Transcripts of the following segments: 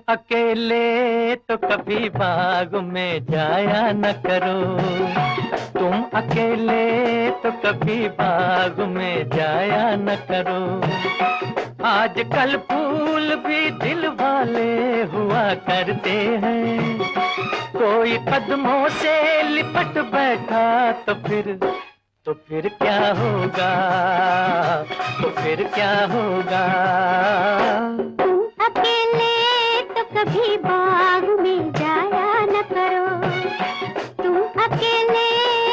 अकेले तो कभी बाग में जाया न करो, तुम अकेले तो कभी बाग में जाया न करो। आजकल फूल भी दिल वाले हुआ करते हैं, कोई कदमों से लिपट बैठा तो फिर क्या होगा, तो फिर क्या होगा। तुम अकेले तो कभी बाग में जाया न करो, तुम अकेले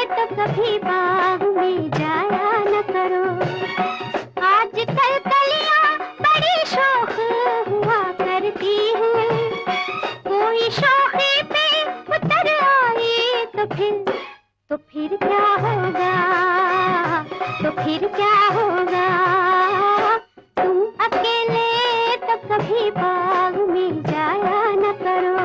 तो कभी बाग में जाया न करो। आजकल कलियां बड़ी शौक हुआ करती हैं, कोई शौकी पे उतर आए तो फिर क्या होगा, तो फिर क्या होगा। तुम अकेले तो कभी बाग में जाया न करो।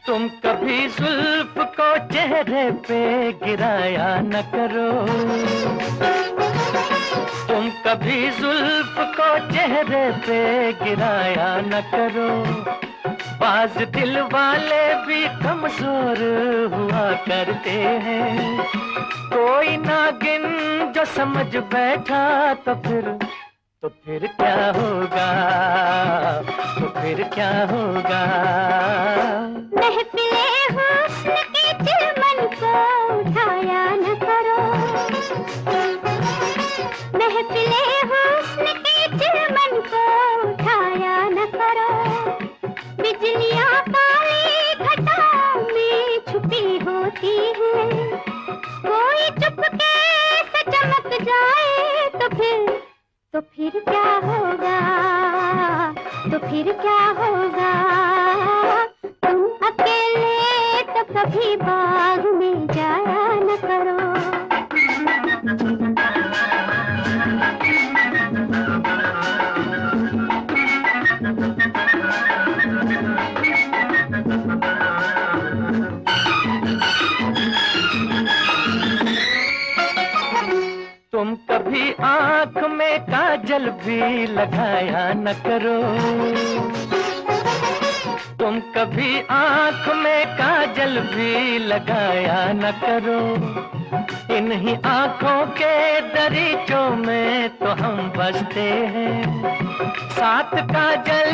तुम कभी जुल्फ को चेहरे पे गिराया न करो, तुम कभी जुल्फ को चेहरे पे गिराया न करो। बाज दिल वाले भी कमजोर हुआ करते हैं, कोई नागिन जो समझ बैठा तो फिर क्या होगा, तो फिर क्या होगा। महफिले हुस्न के चिलमन को उठाया न करो, महफिले हुस्न के चिलमन को उठाया न करो। बिजलियां काली घटाओं में छुपी होती हैं, कोई चुपके से चमक जाए तो फिर क्या होगा, तो फिर क्या होगा। तुम अकेले तो कभी बाग में जाया न करो। तुम कभी आँख में काजल भी लगाया न करो, तुम कभी आँख में काजल भी लगाया न करो। इन्हीं आँखों के दरीचों में तो हम बसते हैं, साथ काजल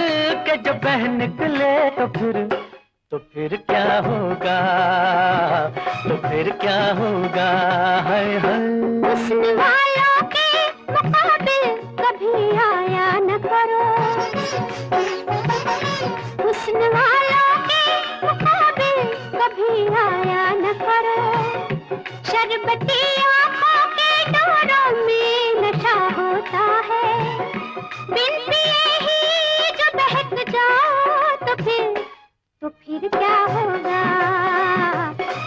के जो बह निकले तो फिर क्या होगा, तो फिर क्या होगा। हाय हाय। हुस्न वालों के मुकाबिल कभी आया न करो, हुस्न वालों के मुकाबिल कभी आया न करो। शरबती आंखों के डोरों में नशा होता है, बिन पिए ही जो बहक जाओ तो फिर क्या होगा,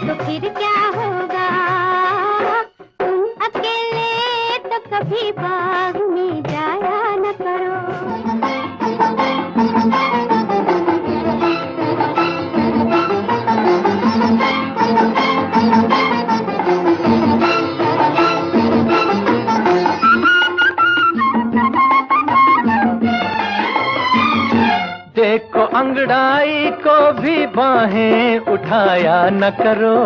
तो फिर क्या होगा। तुम अकेले तो कभी बाग में जाया न करो। देखो अंगड़ाई को भी बाहें उठाया न करो,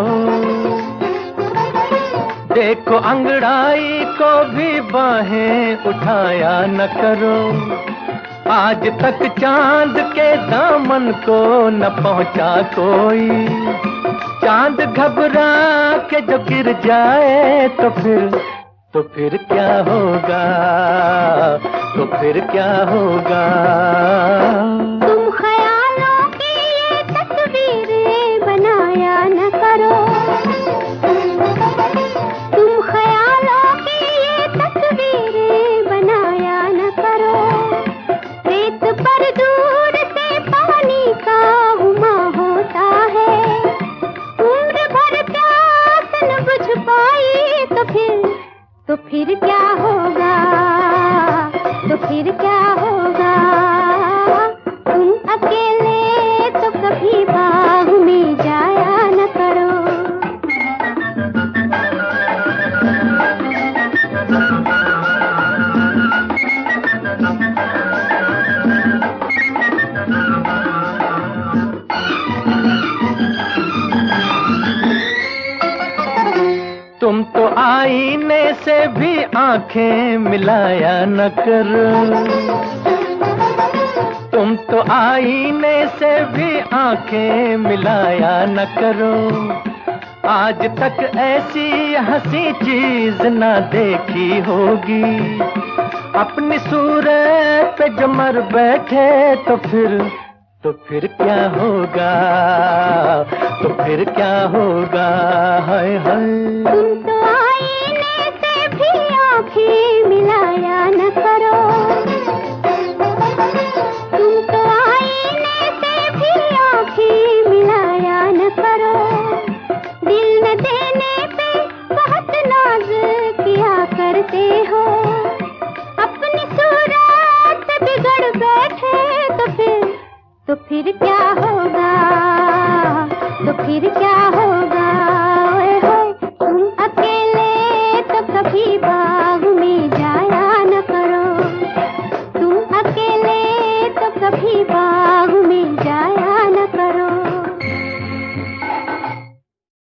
देखो अंगड़ाई को भी बाहें उठाया न करो। आज तक चांद के दामन को न पहुंचा कोई, चांद घबरा के जो गिर जाए तो फिर क्या होगा, तो फिर क्या होगा। तुम ख्यालों की ये तस्वीरें बनाया न करो, तुम ख्यालों की ये तस्वीरें बनाया न करो। रेत पर दूर से पानी का उमा होता है, उम्र भर प्यास न बुझ पाई तो फिर क्या होगा, तो फिर क्या होगा। आंखें मिलाया न करो। तुम तो आईने से भी आंखें मिलाया न करो। आज तक ऐसी हंसी चीज ना देखी होगी। अपनी सूरत पे जो मर बैठे तो फिर क्या होगा, तो फिर क्या होगा। हाय हाय तुम तो आईने से भी आंखें मिलाया न करो। तुम तो आईने से भी आंखें मिलाया न करो। दिल न देने पे बहुत नाज किया करते हो।